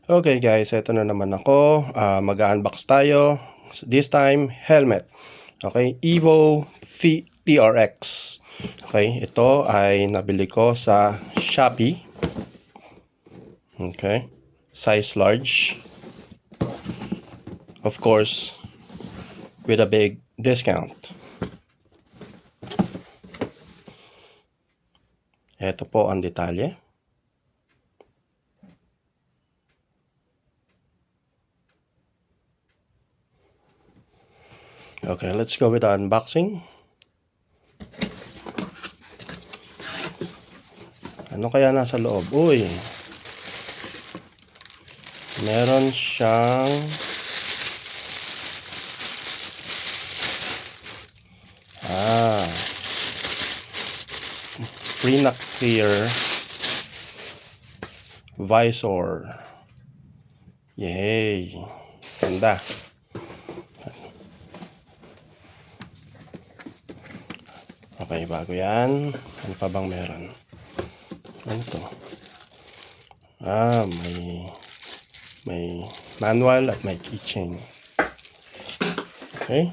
Okay guys, ito na naman ako. Mag-unbox tayo. This time, helmet. Okay, Evo TRX. Okay, ito ay nabili ko sa Shopee. Okay, size large. Of course, with a big discount. Ito po ang detalye. Okay, let's go with the unboxing. Ano kaya nasa loob? Uy! Meron siyang free na clear visor. Yay! Ganda. Okay, bago yan. Ano pa bang meron? Ano to? May manual at may keychain. Okay.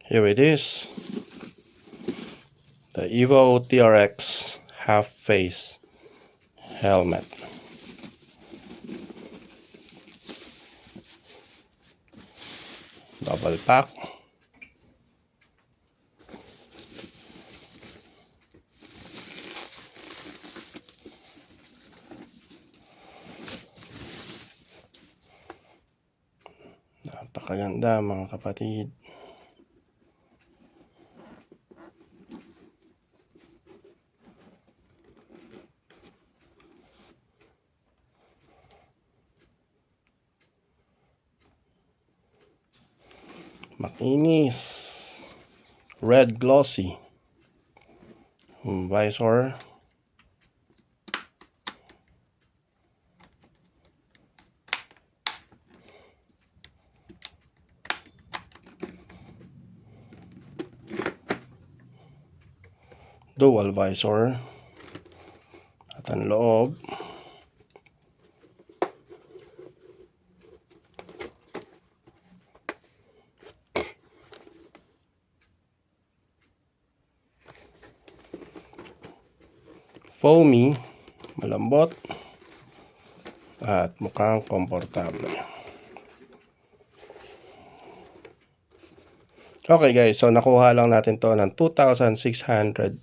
Here it is. The Evo TRX half face helmet. Double pack. Napakaganda mga kapatid. Makinis. Red glossy. Visor. Dual visor. At ang loob. Foamy, malambot, at mukhang komportable. Okay guys, so nakuha lang natin to ng 2,650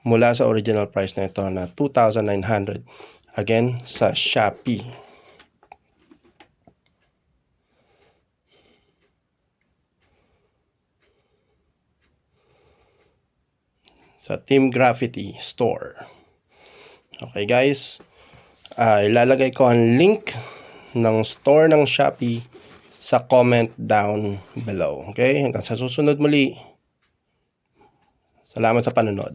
mula sa original price na ito na 2,900. Again, sa Shopee. Sa Team Graffiti Store. Okay guys, ilalagay ko ang link ng store ng Shopee sa comment down below. Okay, hanggang sa susunod muli. Salamat sa panonood.